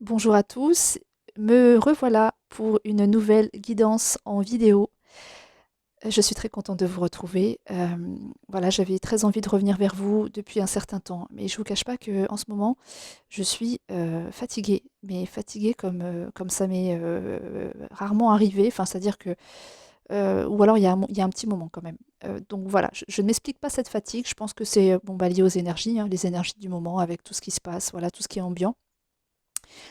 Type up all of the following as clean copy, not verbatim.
Bonjour à tous, me revoilà pour une nouvelle guidance en vidéo. Je suis très contente de vous retrouver. Voilà, j'avais très envie de revenir vers vous depuis un certain temps, mais je vous cache pas que en ce moment, je suis fatiguée, mais fatiguée comme ça m'est rarement arrivé. Enfin, c'est-à-dire que, ou alors il y a un petit moment quand même. Donc voilà, je ne m'explique pas cette fatigue. Je pense que c'est bon, bah, lié aux énergies, hein, les énergies du moment avec tout ce qui se passe, voilà, tout ce qui est ambiant.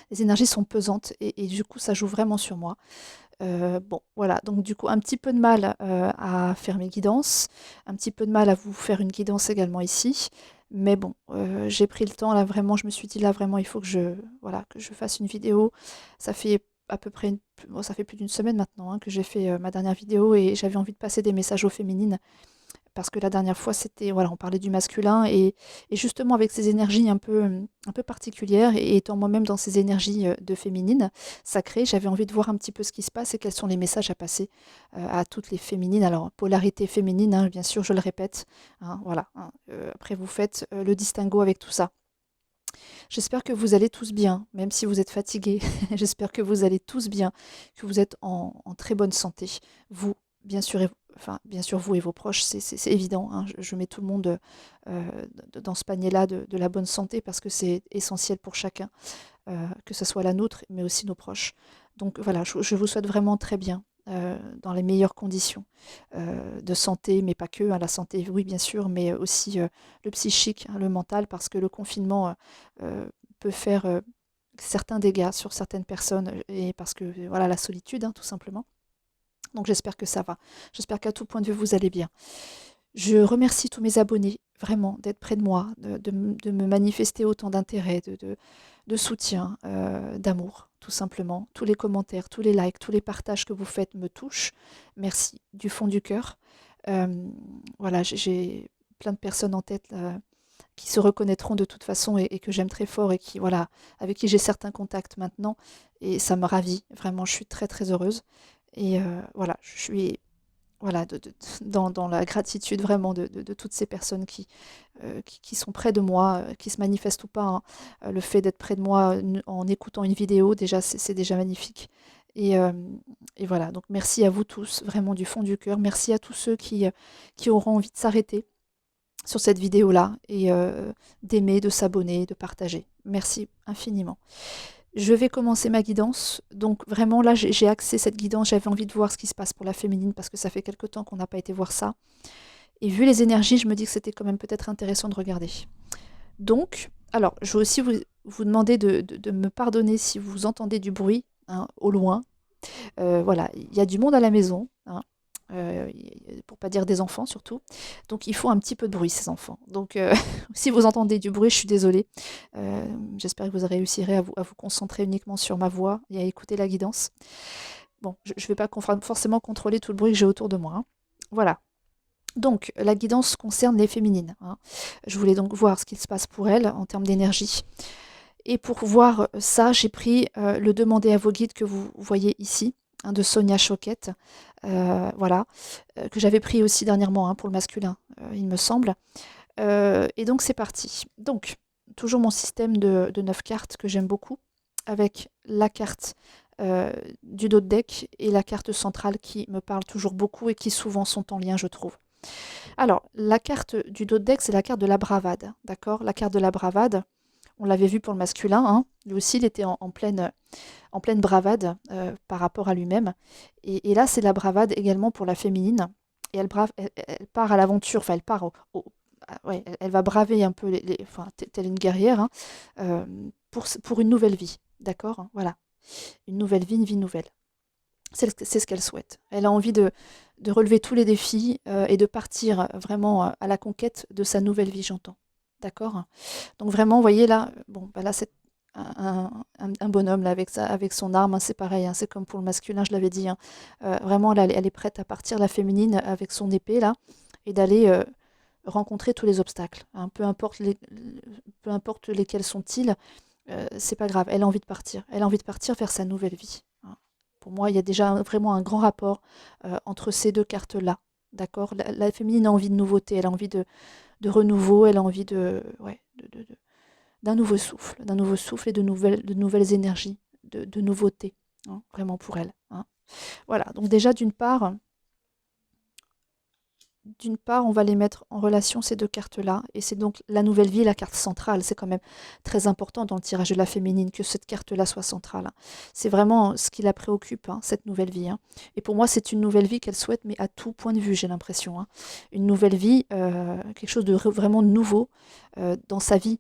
Les énergies sont pesantes et du coup, ça joue vraiment sur moi. Bon, voilà, donc du coup, un petit peu de mal à faire mes guidances, un petit peu de mal à vous faire une guidance également ici. Mais bon, j'ai pris le temps, là vraiment, je me suis dit, là vraiment, il faut que voilà, que je fasse une vidéo. Ça fait à peu près, bon, ça fait plus d'une semaine maintenant hein, que j'ai fait ma dernière vidéo et j'avais envie de passer des messages aux féminines parce que la dernière fois, c'était, voilà, on parlait du masculin et justement avec ces énergies un peu particulières et étant moi-même dans ces énergies de féminine sacrées, j'avais envie de voir un petit peu ce qui se passe et quels sont les messages à passer à toutes les féminines. Alors, polarité féminine, hein, bien sûr, je le répète, hein, voilà. Hein, après, vous faites le distinguo avec tout ça. J'espère que vous allez tous bien, même si vous êtes fatigués. J'espère que vous allez tous bien, que vous êtes en très bonne santé. Vous, bien sûr, enfin, bien sûr, vous et vos proches, c'est évident. Hein, je mets tout le monde dans ce panier-là de la bonne santé parce que c'est essentiel pour chacun, que ce soit la nôtre, mais aussi nos proches. Donc voilà, je vous souhaite vraiment très bien. Dans les meilleures conditions de santé, mais pas que, hein, la santé, oui bien sûr, mais aussi le psychique, hein, le mental, parce que le confinement peut faire certains dégâts sur certaines personnes, et parce que voilà la solitude, hein, tout simplement. Donc j'espère que ça va. J'espère qu'à tout point de vue vous allez bien. Je remercie tous mes abonnés, vraiment, d'être près de moi, de me manifester autant d'intérêt, de soutien, d'amour, tout simplement. Tous les commentaires, tous les likes, tous les partages que vous faites me touchent. Merci du fond du cœur. Euh, voilà, j'ai plein de personnes en tête là, qui se reconnaîtront de toute façon et que j'aime très fort et qui, voilà, avec qui j'ai certains contacts maintenant. Et ça me ravit, vraiment, je suis très très heureuse. Et voilà, je suis voilà, dans la gratitude vraiment de toutes ces personnes qui sont près de moi, qui se manifestent ou pas. Hein. Le fait d'être près de moi en écoutant une vidéo, déjà, c'est déjà magnifique. Et, euh, et voilà, donc merci à vous tous, vraiment du fond du cœur. Merci à tous ceux qui auront envie de s'arrêter sur cette vidéo-là et d'aimer, de s'abonner, de partager. Merci infiniment. Je vais commencer ma guidance. Donc vraiment là, j'ai axé cette guidance. J'avais envie de voir ce qui se passe pour la féminine parce que ça fait quelque temps qu'on n'a pas été voir ça. Et vu les énergies, je me dis que c'était quand même peut-être intéressant de regarder. Donc, alors, je vais aussi vous demander de me pardonner si vous entendez du bruit hein, au loin. Voilà, il y a du monde à la maison. Hein, pour pas dire des enfants surtout. Donc il faut un petit peu de bruit ces enfants. Donc si vous entendez du bruit, je suis désolée. J'espère que vous réussirez à vous concentrer uniquement sur ma voix et à écouter la guidance. Bon, je ne vais pas forcément contrôler tout le bruit que j'ai autour de moi. Hein. Voilà. Donc la guidance concerne les féminines. Hein. Je voulais donc voir ce qu'il se passe pour elles en termes d'énergie. Et pour voir ça, j'ai pris le demander à vos guides que vous voyez ici, hein, de Sonia Choquette, voilà, que j'avais pris aussi dernièrement hein, pour le masculin, il me semble. Et donc c'est parti. Donc, toujours mon système de 9 cartes que j'aime beaucoup, avec la carte du dos de deck et la carte centrale qui me parle toujours beaucoup et qui souvent sont en lien, je trouve. Alors, la carte du dos de deck, c'est la carte de la bravade, d'accord. La carte de la bravade, on l'avait vu pour le masculin, hein. Lui aussi, il était en pleine bravade par rapport à lui-même. Et là, c'est la bravade également pour la féminine. Et elle part à l'aventure, enfin, elle part ouais, elle va braver un peu, enfin, telle une guerrière, hein, pour une nouvelle vie. D'accord. Hein, voilà. Une nouvelle vie, une vie nouvelle. C'est ce qu'elle souhaite. Elle a envie de relever tous les défis et de partir vraiment à la conquête de sa nouvelle vie, j'entends. D'accord. Donc vraiment, vous voyez là, bon, bah là c'est un bonhomme là, avec son arme, hein, c'est pareil, hein, c'est comme pour le masculin, je l'avais dit. Hein. Vraiment, là, elle est prête à partir, la féminine, avec son épée là, et d'aller rencontrer tous les obstacles. Hein, peu importe lesquels sont-ils, c'est pas grave, elle a envie de partir. Elle a envie de partir vers sa nouvelle vie. Hein. Pour moi, il y a déjà vraiment un grand rapport entre ces deux cartes-là. D'accord. La féminine a envie de nouveauté, elle a envie de renouveau, elle a envie de, ouais, d'un nouveau souffle et de nouvelles énergies, de nouveautés, hein, vraiment pour elle, hein. Voilà, donc déjà d'une part, on va les mettre en relation, ces deux cartes-là, et c'est donc la nouvelle vie, la carte centrale. C'est quand même très important dans le tirage de la féminine que cette carte-là soit centrale, hein. C'est vraiment ce qui la préoccupe, hein, cette nouvelle vie, hein. Et pour moi, c'est une nouvelle vie qu'elle souhaite, mais à tout point de vue, j'ai l'impression, hein. Une nouvelle vie, quelque chose de vraiment nouveau dans sa vie.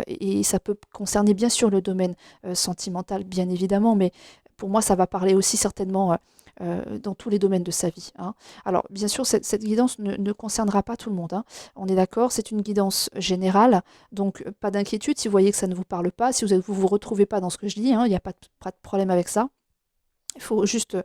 Et ça peut concerner bien sûr le domaine sentimental, bien évidemment, mais pour moi, ça va parler aussi certainement dans tous les domaines de sa vie, hein. Alors, bien sûr, cette guidance ne concernera pas tout le monde, hein. On est d'accord, c'est une guidance générale, donc pas d'inquiétude si vous voyez que ça ne vous parle pas, si vous vous retrouvez pas dans ce que je dis, hein, il n'y a pas de problème avec ça. Il faut juste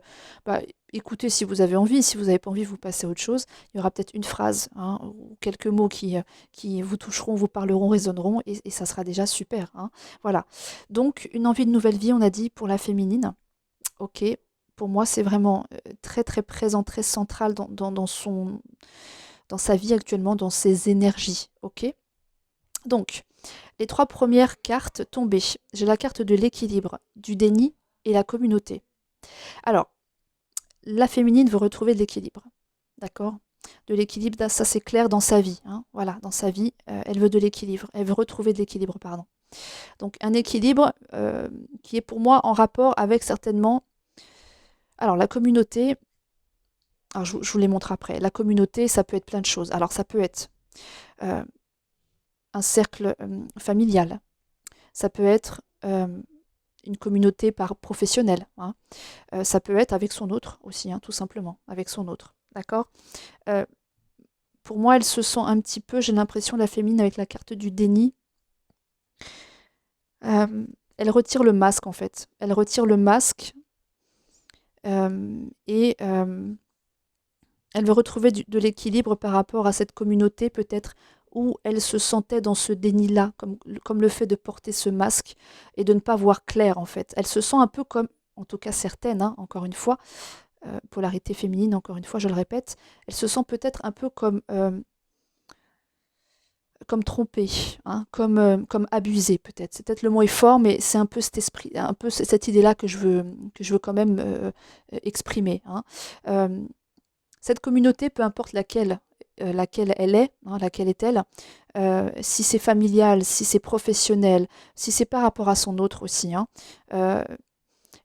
bah, écouter si vous avez envie. Si vous n'avez pas envie, vous passez à autre chose. Il y aura peut-être une phrase, hein, ou quelques mots qui vous toucheront, vous parleront, résonneront, et ça sera déjà super, hein. Voilà. Donc, une envie de nouvelle vie, on a dit, pour la féminine. Ok. Pour moi, c'est vraiment très très présent, très central dans sa vie actuellement, dans ses énergies. Ok. Donc, les trois premières cartes tombées. J'ai la carte de l'équilibre, du déni et la communauté. Alors, la féminine veut retrouver de l'équilibre. D'accord. De l'équilibre, ça c'est clair dans sa vie, hein. Voilà, dans sa vie, elle veut de l'équilibre. Elle veut retrouver de l'équilibre, pardon. Donc, un équilibre qui est pour moi en rapport avec certainement. Alors, la communauté. Alors, je vous les montre après. La communauté, ça peut être plein de choses. Alors, ça peut être euh, un cercle familial. Ça peut être une communauté professionnelle, hein. Ça peut être avec son autre aussi, hein, tout simplement, avec son autre. D'accord. Euh, pour moi, elle se sent un petit peu, j'ai l'impression, la féminine avec la carte du déni. Elle retire le masque, en fait. Elle retire le masque et elle veut retrouver de l'équilibre par rapport à cette communauté, peut-être, où elle se sentait dans ce déni-là, comme le fait de porter ce masque et de ne pas voir clair, en fait. Elle se sent un peu comme, en tout cas certaines, hein, encore une fois, polarité féminine, encore une fois, je le répète, elle se sent peut-être un peu comme trompée, hein, comme abusée peut-être. C'est peut-être le mot est fort, mais c'est un peu cet esprit, un peu cette idée-là que je veux quand même exprimer, hein. Euh, cette communauté, peu importe laquelle elle est, hein, laquelle est-elle, si c'est familial, si c'est professionnel, si c'est par rapport à son autre aussi, hein, euh,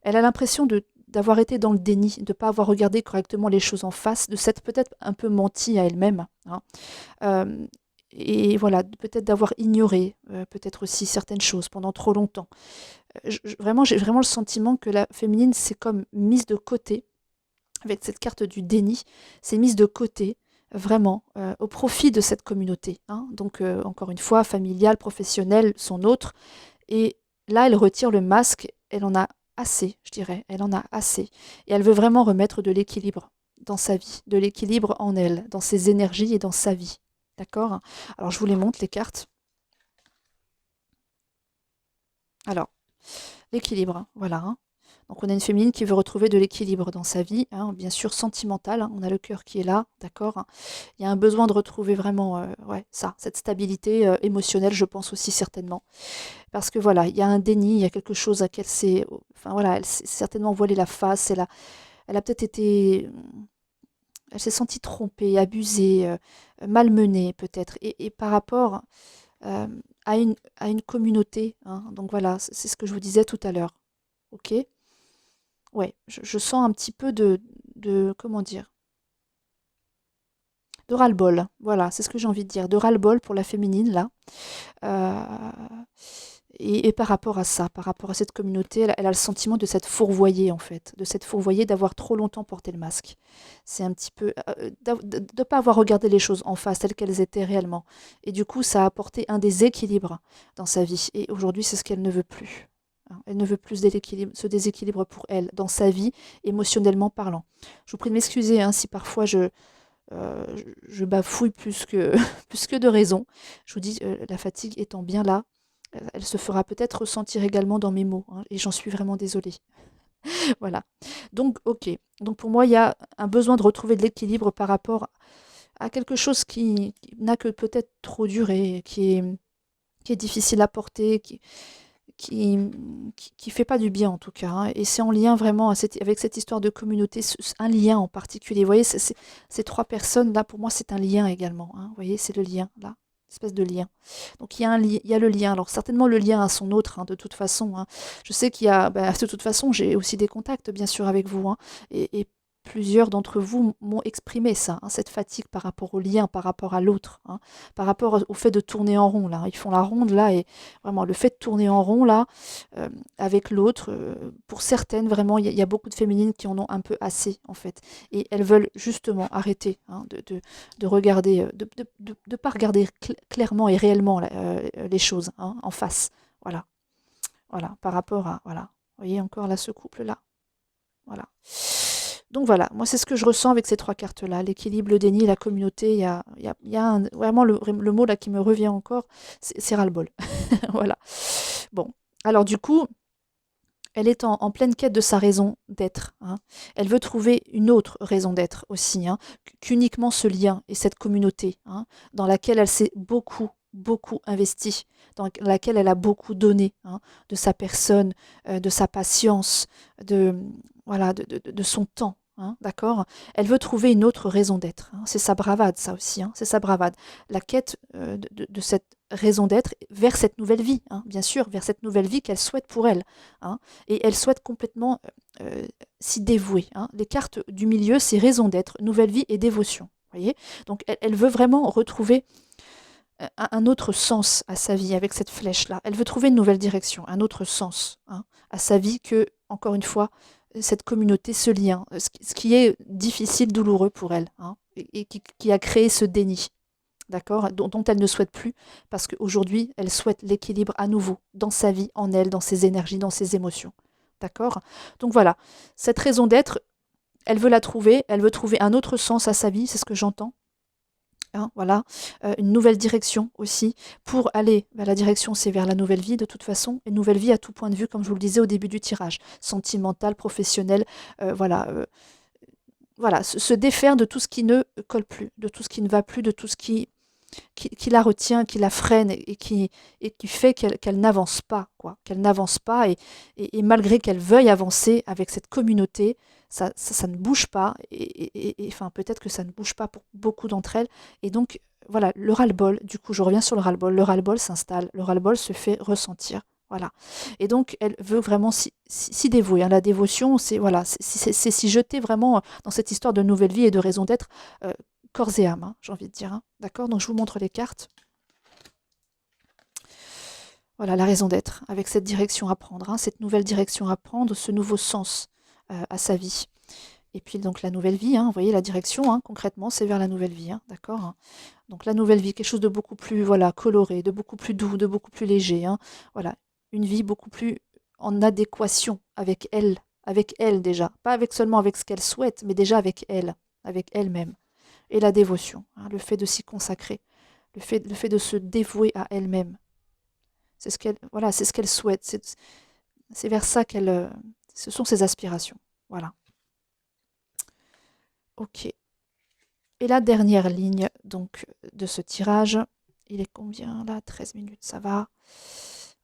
elle a l'impression d'avoir été dans le déni, de ne pas avoir regardé correctement les choses en face, de s'être peut-être un peu menti à elle-même, hein. Euh, et voilà, peut-être d'avoir ignoré peut-être aussi certaines choses pendant trop longtemps. Vraiment, j'ai vraiment le sentiment que la féminine, c'est comme mise de côté, avec cette carte du déni, c'est mise de côté, vraiment, au profit de cette communauté, hein. Donc, encore une fois, familiale, professionnelle, son autre. Et là, elle retire le masque, elle en a assez, je dirais, elle en a assez. Et elle veut vraiment remettre de l'équilibre dans sa vie, de l'équilibre en elle, dans ses énergies et dans sa vie. D'accord. Alors, je vous les montre, les cartes. Alors, l'équilibre, voilà, hein. Donc, on a une féminine qui veut retrouver de l'équilibre dans sa vie, hein, bien sûr sentimental, hein. On a le cœur qui est là, d'accord, hein. Il y a un besoin de retrouver vraiment ouais, ça, cette stabilité émotionnelle, je pense aussi certainement. Parce que voilà, il y a un déni, il y a quelque chose à laquelle c'est. Enfin voilà, elle s'est certainement voilée la face, elle a peut-être été. Elle s'est sentie trompée, abusée, malmenée peut-être. Et par rapport euh, à une communauté, hein. Donc voilà, c'est ce que je vous disais tout à l'heure. Ok. Ouais, je sens un petit peu comment dire, de ras-le-bol. Voilà, c'est ce que j'ai envie de dire, de ras-le-bol pour la féminine là. Euh, et par rapport à ça, par rapport à cette communauté, elle a le sentiment de s'être fourvoyée en fait, de s'être fourvoyée, d'avoir trop longtemps porté le masque. C'est un petit peu de ne pas avoir regardé les choses en face telles qu'elles étaient réellement. Et du coup, ça a apporté un déséquilibre dans sa vie. Et aujourd'hui, c'est ce qu'elle ne veut plus, hein. Elle ne veut plus ce déséquilibre pour elle, dans sa vie, émotionnellement parlant. Je vous prie de m'excuser, hein, si parfois je bafouille plus que, plus que de raison. Je vous dis, la fatigue étant bien là, elle se fera peut-être ressentir également dans mes mots, hein, et j'en suis vraiment désolée. Voilà. Donc, ok. Donc pour moi, il y a un besoin de retrouver de l'équilibre par rapport à quelque chose qui n'a que peut-être trop duré, qui est difficile à porter, qui, qui fait pas du bien en tout cas, hein. Et c'est en lien vraiment avec cette histoire de communauté, un lien en particulier. Vous voyez, ces trois personnes là, pour moi, c'est un lien également, hein. Vous voyez, c'est le lien là, espèce de lien. Donc il y a le lien. Alors certainement le lien a son autre, hein, de toute façon, hein. Je sais qu'il y a, bah, de toute façon, j'ai aussi des contacts bien sûr avec vous, hein, et plusieurs d'entre vous m'ont exprimé ça, hein, cette fatigue par rapport au lien, par rapport à l'autre, hein, par rapport au fait de tourner en rond là. Ils font la ronde là et vraiment le fait de tourner en rond là, euh, avec l'autre, pour certaines vraiment, il y a beaucoup de féminines qui en ont un peu assez en fait, et elles veulent justement arrêter, hein, de regarder, de pas regarder clairement et réellement les choses, hein, en face. Voilà, voilà, par rapport à voilà. Vous voyez encore là ce couple là. Voilà. Donc voilà, moi c'est ce que je ressens avec ces trois cartes-là, l'équilibre, le déni, la communauté. Il y a vraiment le mot là qui me revient encore, c'est ras-le-bol. Voilà. Bon, alors du coup, elle est en pleine quête de sa raison d'être, hein. Elle veut trouver une autre raison d'être aussi, hein, qu'uniquement ce lien et cette communauté, hein, dans laquelle elle s'est beaucoup, beaucoup investie, dans laquelle elle a beaucoup donné, hein, de sa personne, de sa patience, de, voilà, de son temps, hein, d'accord. Elle veut trouver une autre raison d'être, hein. C'est sa bravade, ça aussi, hein, c'est sa bravade. La quête de cette raison d'être vers cette nouvelle vie, hein, bien sûr, vers cette nouvelle vie qu'elle souhaite pour elle, hein, et elle souhaite complètement s'y dévouer, hein. Les cartes du milieu, c'est raison d'être, nouvelle vie et dévotion. Voyez, donc elle veut vraiment retrouver un autre sens à sa vie avec cette flèche-là. Elle veut trouver une nouvelle direction, un autre sens, hein, à sa vie que, encore une fois, cette communauté, ce lien, ce qui est difficile, douloureux pour elle, hein, et qui a créé ce déni, d'accord, dont elle ne souhaite plus, parce qu'aujourd'hui, elle souhaite l'équilibre à nouveau dans sa vie, en elle, dans ses énergies, dans ses émotions. D'accord. Donc voilà, cette raison d'être, elle veut la trouver, elle veut trouver un autre sens à sa vie, c'est ce que j'entends, hein, voilà. Une nouvelle direction aussi, pour aller, bah, la direction c'est vers la nouvelle vie de toute façon, une nouvelle vie à tout point de vue, comme je vous le disais au début du tirage, sentimentale, professionnelle, voilà, voilà, se défaire de tout ce qui ne colle plus, de tout ce qui ne va plus, de tout ce qui la retient, qui la freine et qui fait qu'elle n'avance pas, quoi, qu'elle n'avance pas et malgré qu'elle veuille avancer avec cette communauté, ça ne bouge pas et enfin peut-être que ça ne bouge pas pour beaucoup d'entre elles et donc voilà, le ras-le-bol, du coup je reviens sur le ras-le-bol s'installe, le ras-le-bol se fait ressentir. Voilà. Et donc, elle veut vraiment s'y dévouer, hein. La dévotion, c'est voilà, c'est s'y jeter vraiment dans cette histoire de nouvelle vie et de raison d'être, euh, corps et âme, hein, j'ai envie de dire, hein. D'accord. Donc, je vous montre les cartes. Voilà, la raison d'être, avec cette direction à prendre, hein, cette nouvelle direction à prendre, ce nouveau sens à sa vie. Et puis, donc, la nouvelle vie, hein, vous voyez, la direction, hein, concrètement, c'est vers la nouvelle vie, hein, d'accord, hein. Donc, la nouvelle vie, quelque chose de beaucoup plus, voilà, coloré, de beaucoup plus doux, de beaucoup plus léger, hein. Voilà, une vie beaucoup plus en adéquation avec elle déjà. Pas avec seulement avec ce qu'elle souhaite, mais déjà avec elle-même. Et la dévotion, hein, le fait de s'y consacrer, le fait de se dévouer à elle-même. C'est ce qu'elle, voilà, c'est ce qu'elle souhaite. C'est vers ça qu'elle, ce sont ses aspirations. Voilà. Ok. Et la dernière ligne donc de ce tirage, il est combien là? 13 minutes, ça va.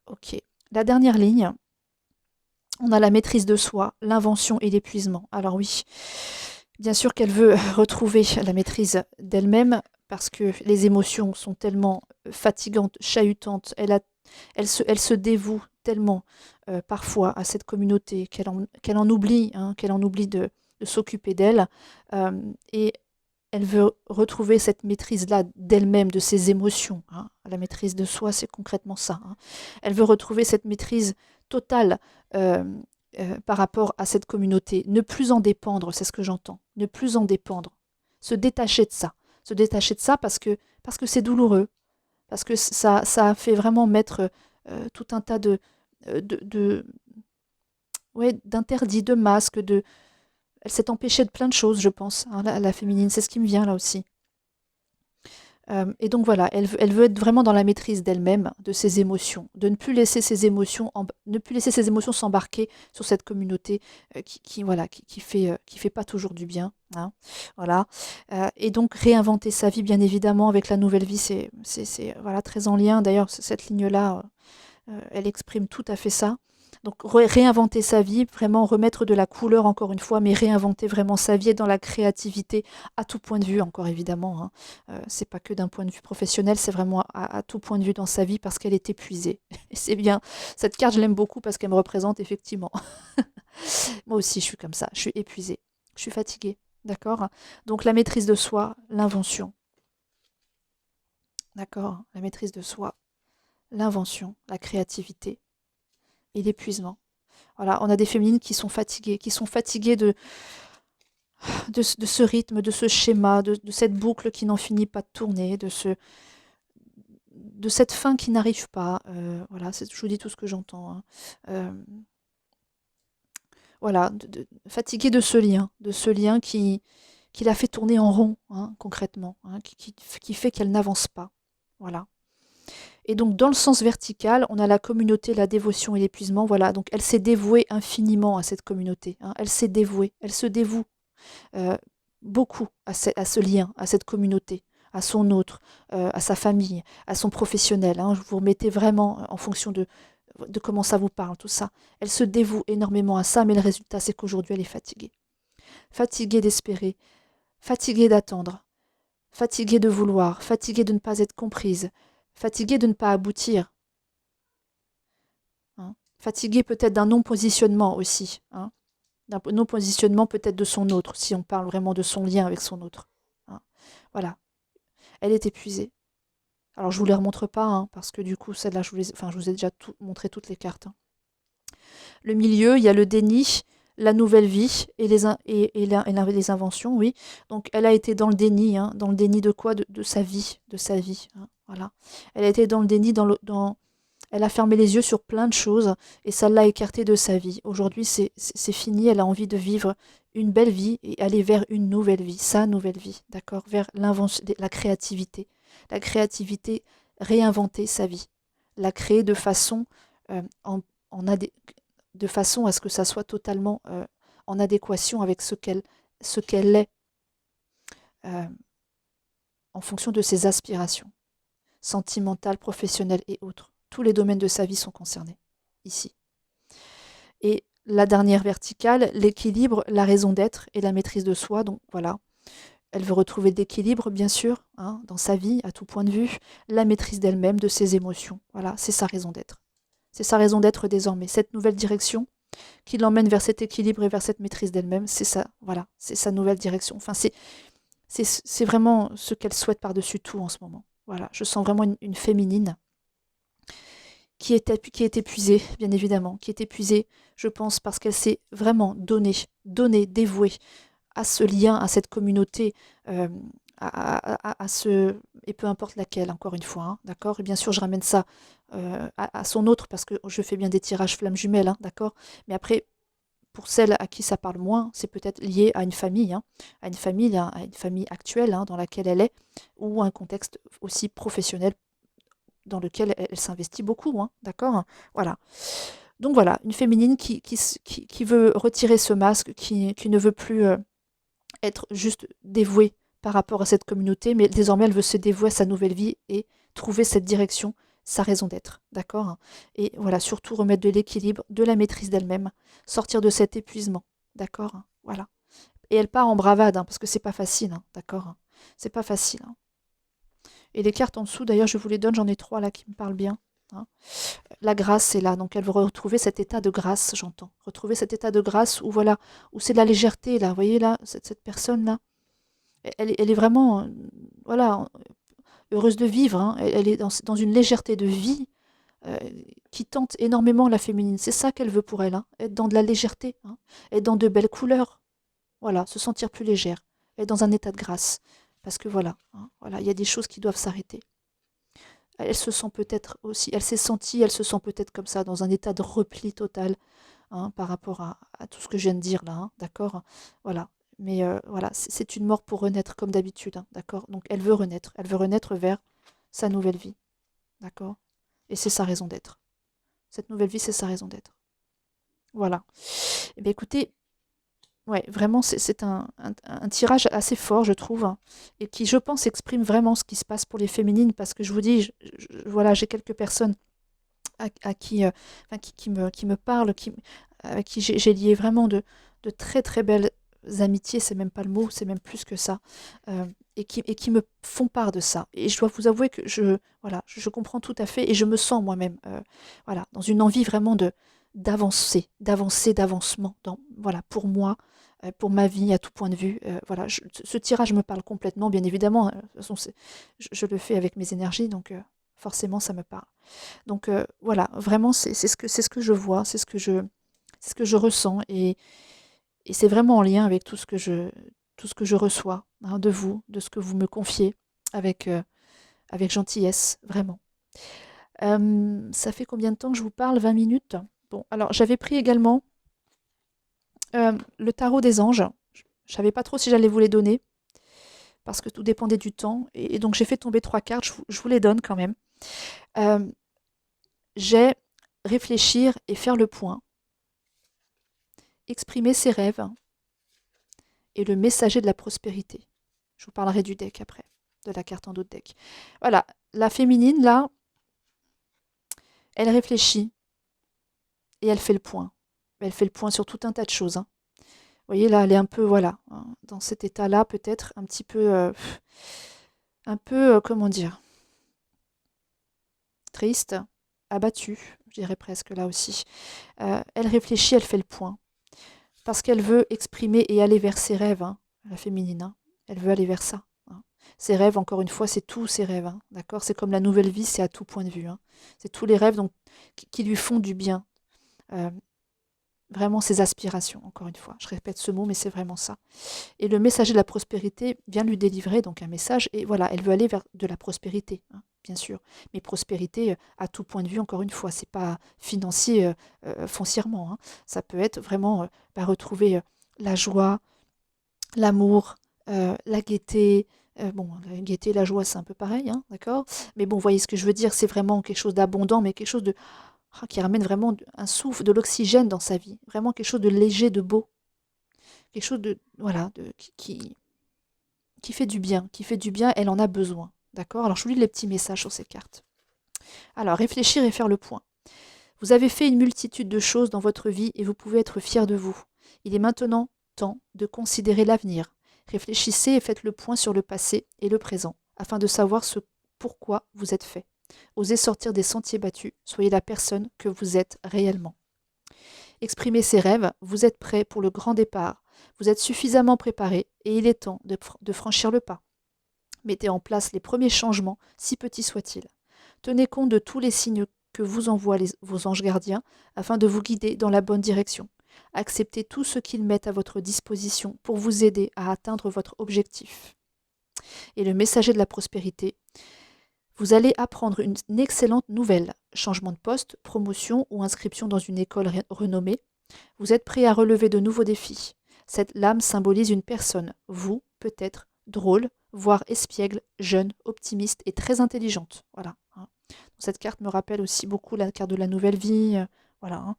Ok. La dernière ligne, on a la maîtrise de soi, l'invention et l'épuisement. Alors oui, bien sûr qu'elle veut retrouver la maîtrise d'elle-même parce que les émotions sont tellement fatigantes, chahutantes. Elle se dévoue tellement parfois à cette communauté qu'elle en oublie, hein, qu'elle en oublie de s'occuper d'elle. Et elle veut retrouver cette maîtrise-là d'elle-même, de ses émotions, hein. La maîtrise de soi, c'est concrètement ça, hein. Elle veut retrouver cette maîtrise totale euh, par rapport à cette communauté. Ne plus en dépendre, c'est ce que j'entends. Ne plus en dépendre. Se détacher de ça. Se détacher de ça parce que c'est douloureux. Parce que ça a fait vraiment mettre tout un tas de ouais, d'interdits, de masques, elle s'est empêchée de plein de choses, je pense, hein, la féminine. C'est ce qui me vient là aussi. Et donc voilà, elle veut être vraiment dans la maîtrise d'elle-même, de ses émotions, de ne plus laisser ses émotions, ne plus laisser ses émotions s'embarquer sur cette communauté voilà, qui fait pas toujours du bien, hein, voilà. Et donc réinventer sa vie, bien évidemment, avec la nouvelle vie, voilà, très en lien. D'ailleurs, cette ligne-là, elle exprime tout à fait ça. Donc réinventer sa vie, vraiment remettre de la couleur encore une fois, mais réinventer vraiment sa vie et dans la créativité à tout point de vue, encore évidemment, hein. C'est pas que d'un point de vue professionnel, c'est vraiment à tout point de vue dans sa vie parce qu'elle est épuisée. Et c'est bien. Cette carte, je l'aime beaucoup parce qu'elle me représente effectivement. Moi aussi, je suis comme ça. Je suis épuisée. Je suis fatiguée. D'accord. Donc la maîtrise de soi, l'invention. D'accord. La maîtrise de soi, l'invention, la créativité et l'épuisement. Voilà, on a des féminines qui sont fatiguées de ce rythme, de ce schéma, de cette boucle qui n'en finit pas de tourner, de cette fin qui n'arrive pas. Voilà, je vous dis tout ce que j'entends, hein. Euh, voilà, fatiguée de ce lien qui la fait tourner en rond, hein, concrètement, hein, qui fait qu'elle n'avance pas. Voilà. Et donc, dans le sens vertical, on a la communauté, la dévotion et l'épuisement. Voilà, donc elle s'est dévouée infiniment à cette communauté, hein. Elle s'est dévouée, elle se dévoue euh, beaucoup à ce lien, à cette communauté, à son autre, à sa famille, à son professionnel, hein. Vous remettez vraiment en fonction de comment ça vous parle, tout ça. Elle se dévoue énormément à ça, mais le résultat, c'est qu'aujourd'hui, elle est fatiguée. Fatiguée d'espérer, fatiguée d'attendre, fatiguée de vouloir, fatiguée de ne pas être comprise, fatiguée de ne pas aboutir, hein. Fatiguée peut-être d'un non-positionnement aussi, hein. D'un non-positionnement peut-être de son autre, si on parle vraiment de son lien avec son autre, hein. Voilà, elle est épuisée. Alors je vous les remontre pas, hein, parce que du coup, celle-là, je vous ai déjà montré toutes les cartes, hein. Le milieu, il y a le déni, la nouvelle vie et les inventions, oui. Donc elle a été dans le déni, hein. Dans le déni de quoi? De sa vie, hein, voilà. Elle a été dans le déni, elle a fermé les yeux sur plein de choses et ça l'a écartée de sa vie. Aujourd'hui, c'est fini, elle a envie de vivre une belle vie et aller vers une nouvelle vie, sa nouvelle vie, d'accord? Vers l'invention, la créativité. La créativité, réinventer sa vie. La créer de façon, en, de façon à ce que ça soit totalement en adéquation avec ce qu'elle est, euh, en fonction de ses aspirations sentimentales, professionnelles et autres. Tous les domaines de sa vie sont concernés ici. Et la dernière verticale, l'équilibre, la raison d'être et la maîtrise de soi. Donc voilà, elle veut retrouver l'équilibre, bien sûr, hein, dans sa vie, à tout point de vue, la maîtrise d'elle-même, de ses émotions. Voilà, c'est sa raison d'être. C'est sa raison d'être désormais. Cette nouvelle direction qui l'emmène vers cet équilibre et vers cette maîtrise d'elle-même, c'est ça, voilà, c'est sa nouvelle direction. Enfin, c'est vraiment ce qu'elle souhaite par-dessus tout en ce moment. Voilà, je sens vraiment une féminine qui est épuisée, bien évidemment, qui est épuisée, je pense, parce qu'elle s'est vraiment donnée, dévouée à ce lien, à cette communauté, euh, à ce et peu importe laquelle, encore une fois, hein, d'accord. Et bien sûr, je ramène ça à son autre parce que je fais bien des tirages flammes jumelles, hein, d'accord. Mais après, pour celles à qui ça parle moins, c'est peut-être lié à une famille, hein, à une famille actuelle, hein, dans laquelle elle est, ou à un contexte aussi professionnel dans lequel elle s'investit beaucoup, hein, d'accord. Voilà. Donc voilà, une féminine qui veut retirer ce masque, qui ne veut plus être juste dévouée par rapport à cette communauté, mais désormais elle veut se dévouer à sa nouvelle vie et trouver cette direction, sa raison d'être, d'accord. Et voilà, surtout remettre de l'équilibre, de la maîtrise d'elle-même, sortir de cet épuisement, d'accord. Voilà. Et elle part en bravade, hein, parce que c'est pas facile, hein, d'accord. C'est pas facile, hein. Et les cartes en dessous, d'ailleurs, je vous les donne, j'en ai 3 là qui me parlent bien, hein. La grâce, c'est là, donc elle veut retrouver cet état de grâce, j'entends. Retrouver cet état de grâce où voilà, où c'est de la légèreté, là, vous voyez là, cette personne-là, elle est vraiment, voilà, heureuse de vivre, hein. Elle est dans une légèreté de vie euh, qui tente énormément la féminine. C'est ça qu'elle veut pour elle, hein. Être dans de la légèreté, hein. Être dans de belles couleurs, voilà, se sentir plus légère, être dans un état de grâce. Parce que voilà, hein, voilà, il y a des choses qui doivent s'arrêter. Elle se sent peut-être aussi, elle s'est sentie, elle se sent peut-être comme ça, dans un état de repli total, hein, par rapport à tout ce que je viens de dire là, hein, d'accord. Voilà. mais voilà, c'est une mort pour renaître comme d'habitude, hein, d'accord? Donc elle veut renaître vers sa nouvelle vie, d'accord? Et c'est sa raison d'être. Cette nouvelle vie, c'est sa raison d'être. Voilà. Eh bien, écoutez, ouais, vraiment, c'est un tirage assez fort, je trouve, hein, et qui, je pense, exprime vraiment ce qui se passe pour les féminines, parce que je vous dis, voilà, j'ai quelques personnes à qui, enfin, qui me parlent, avec qui j'ai lié vraiment de très très belles amitiés, c'est même pas le mot, c'est même plus que ça, et qui me font part de ça. Et je dois vous avouer que voilà, je comprends tout à fait et je me sens moi-même, voilà, dans une envie vraiment d'avancement, voilà, pour moi, pour ma vie à tout point de vue. Voilà, ce tirage me parle complètement, bien évidemment. De toute façon, je le fais avec mes énergies, donc forcément, ça me parle. Donc voilà, vraiment, c'est ce que je vois, c'est ce que je ressens, et c'est vraiment en lien avec tout ce que je reçois, hein, de vous, de ce que vous me confiez, avec, avec gentillesse, vraiment. Ça fait combien de temps que je vous parle? 20 minutes? Bon, alors j'avais pris également le tarot des anges. Je savais pas trop si j'allais vous les donner, parce que tout dépendait du temps, et donc j'ai fait tomber 3 cartes, je vous les donne quand même. Euh, j'ai réfléchir et faire le point, exprimer ses rêves, et le messager de la prospérité. Je vous parlerai du deck après, de la carte en dos de deck. Voilà, la féminine, là, elle réfléchit et elle fait le point. Elle fait le point sur tout un tas de choses, hein. Vous voyez, là, elle est un peu, voilà, hein, dans cet état-là, peut-être un peu, comment dire, triste, abattue, je dirais presque là aussi. Elle réfléchit, elle fait le point. Parce qu'elle veut exprimer et aller vers ses rêves, hein, la féminine, hein. Elle veut aller vers ça, hein. Ses rêves, encore une fois, c'est tous ses rêves, hein, d'accord? C'est comme la nouvelle vie, c'est à tout point de vue, hein. C'est tous les rêves donc, qui lui font du bien. Euh, Vraiment ses aspirations, encore une fois. Je répète ce mot, mais c'est vraiment ça. Et le messager de la prospérité vient lui délivrer donc un message, et voilà, elle veut aller vers de la prospérité, hein, bien sûr. Mais prospérité à tout point de vue, encore une fois, c'est pas financier foncièrement, hein. Ça peut être vraiment retrouver la joie, l'amour, la gaieté. Bon, la gaieté, la joie, c'est un peu pareil, hein, d'accord? Mais bon, vous voyez ce que je veux dire, c'est vraiment quelque chose d'abondant, mais quelque chose qui ramène vraiment un souffle, de l'oxygène dans sa vie. Vraiment quelque chose de léger, de beau. Quelque chose de, voilà, qui fait du bien, elle en a besoin. D'accord? Alors je vous lis les petits messages sur ces cartes. Alors, réfléchir et faire le point. Vous avez fait une multitude de choses dans votre vie et vous pouvez être fier de vous. Il est maintenant temps de considérer l'avenir. Réfléchissez et faites le point sur le passé et le présent, afin de savoir ce pourquoi vous êtes fait. Osez sortir des sentiers battus, soyez la personne que vous êtes réellement. Exprimez ses rêves, vous êtes prêt pour le grand départ. Vous êtes suffisamment préparé et il est temps de franchir le pas. Mettez en place les premiers changements, si petits soient-ils. Tenez compte de tous les signes que vous envoient vos anges gardiens afin de vous guider dans la bonne direction. Acceptez tout ce qu'ils mettent à votre disposition pour vous aider à atteindre votre objectif. Et le messager de la prospérité, vous allez apprendre une excellente nouvelle, changement de poste, promotion ou inscription dans une école renommée. Vous êtes prêt à relever de nouveaux défis. Cette lame symbolise une personne, vous, peut-être, drôle, voire espiègle, jeune, optimiste et très intelligente. Voilà, hein. Cette carte me rappelle aussi beaucoup la carte de la nouvelle vie, voilà, hein,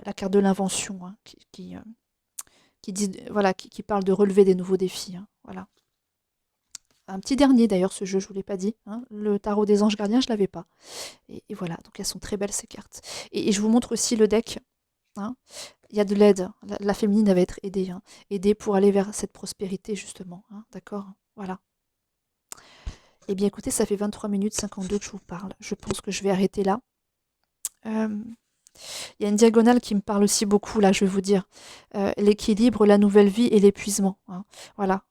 la carte de l'invention, hein, qui dit, voilà, qui parle de relever des nouveaux défis, hein, voilà. Un petit dernier d'ailleurs, ce jeu, je ne vous l'ai pas dit, hein, le tarot des anges gardiens, je ne l'avais pas. Et voilà, donc elles sont très belles ces cartes. Et je vous montre aussi le deck, hein. Il y a de l'aide, la féminine elle va être aidée, hein, aidée pour aller vers cette prospérité justement, hein, d'accord? Voilà. Eh bien écoutez, ça fait 23 minutes 52 que je vous parle. Je pense que je vais arrêter là. Euh, Il y a une diagonale qui me parle aussi beaucoup, là, je vais vous dire. L'équilibre, la nouvelle vie et l'épuisement, hein. Voilà.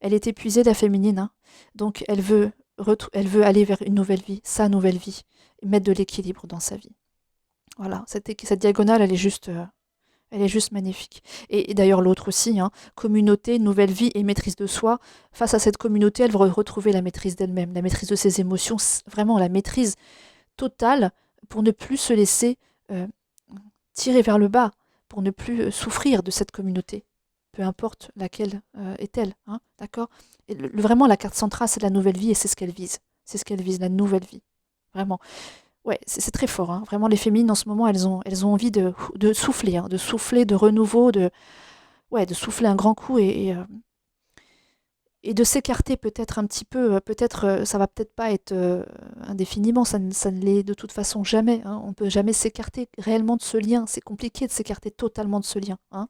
Elle est épuisée, la féminine, hein. Donc elle veut aller vers une nouvelle vie, sa nouvelle vie, et mettre de l'équilibre dans sa vie. Voilà. Cette diagonale, elle est juste magnifique. Et d'ailleurs, l'autre aussi, hein, communauté, nouvelle vie et maîtrise de soi. Face à cette communauté, elle va retrouver la maîtrise d'elle-même, la maîtrise de ses émotions, vraiment la maîtrise totale pour ne plus se laisser tirer vers le bas, pour ne plus souffrir de cette communauté. peu importe laquelle est-elle, hein, d'accord? Et vraiment, la carte centrale, c'est la nouvelle vie et c'est ce qu'elle vise. C'est ce qu'elle vise, la nouvelle vie. Vraiment. Ouais, c'est très fort, hein. Vraiment, les féminines, en ce moment, elles ont envie de souffler, hein, de souffler, de renouveau, ouais, de souffler un grand coup et de s'écarter peut-être un petit peu. Peut-être, ça va peut-être pas être indéfiniment, ça ne l'est de toute façon jamais, hein. On peut jamais s'écarter réellement de ce lien. C'est compliqué de s'écarter totalement de ce lien, hein.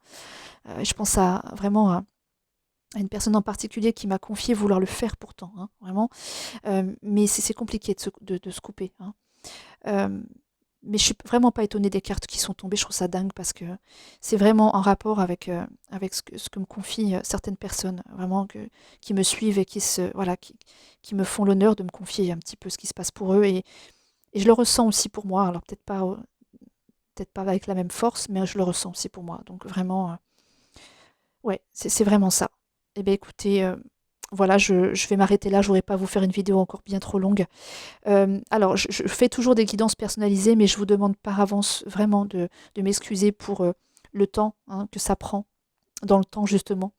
Je pense vraiment à une personne en particulier qui m'a confié vouloir le faire pourtant, hein, vraiment. Mais c'est compliqué de se couper, hein. Euh, mais je suis vraiment pas étonnée des cartes qui sont tombées. Je trouve ça dingue parce que c'est vraiment en rapport avec ce que me confient certaines personnes, vraiment qui me suivent et voilà, qui me font l'honneur de me confier un petit peu ce qui se passe pour eux. Et je le ressens aussi pour moi. Alors peut-être pas avec la même force, mais je le ressens aussi pour moi. Donc vraiment, ouais, c'est vraiment ça. Eh bien écoutez, voilà, je vais m'arrêter là. Je voudrais pas vous faire une vidéo encore bien trop longue. Alors, je fais toujours des guidances personnalisées, mais je vous demande par avance vraiment de m'excuser pour le temps, hein, que ça prend, dans le temps justement,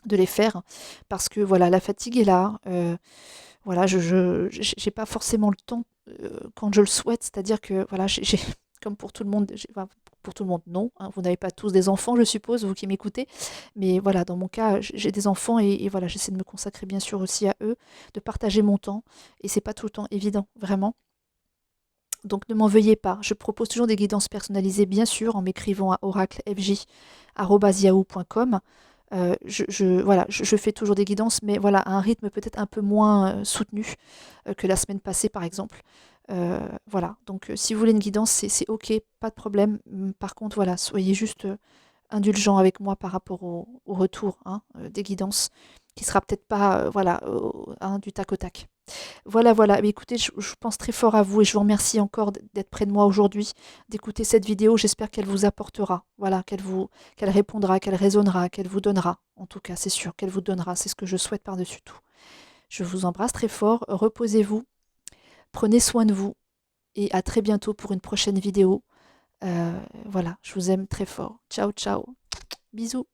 de les faire, parce que voilà, la fatigue est là. Voilà, j'ai pas forcément le temps quand je le souhaite, c'est-à-dire que voilà, comme pour tout le monde, enfin, pour tout le monde, non, hein, vous n'avez pas tous des enfants, je suppose, vous qui m'écoutez, mais voilà, dans mon cas, j'ai des enfants et voilà, j'essaie de me consacrer bien sûr aussi à eux, de partager mon temps, et c'est pas tout le temps évident, vraiment. Donc ne m'en veuillez pas. Je propose toujours des guidances personnalisées, bien sûr, en m'écrivant à oraclefj@yahoo.com. Voilà, je fais toujours des guidances, mais voilà, à un rythme peut-être un peu moins soutenu que la semaine passée, par exemple. Voilà, donc si vous voulez une guidance, c'est OK, pas de problème. Par contre, voilà, soyez juste indulgents avec moi par rapport au retour, hein, des guidances, qui sera peut-être pas voilà, hein, du tac au tac. Voilà, voilà. Mais écoutez, je pense très fort à vous et je vous remercie encore d'être près de moi aujourd'hui, d'écouter cette vidéo. J'espère qu'elle vous apportera, voilà, qu'elle répondra, qu'elle résonnera, qu'elle vous donnera. En tout cas, c'est sûr qu'elle vous donnera. C'est ce que je souhaite par-dessus tout. Je vous embrasse très fort. Reposez-vous, prenez soin de vous et à très bientôt pour une prochaine vidéo. Voilà, je vous aime très fort. Ciao, ciao. Bisous.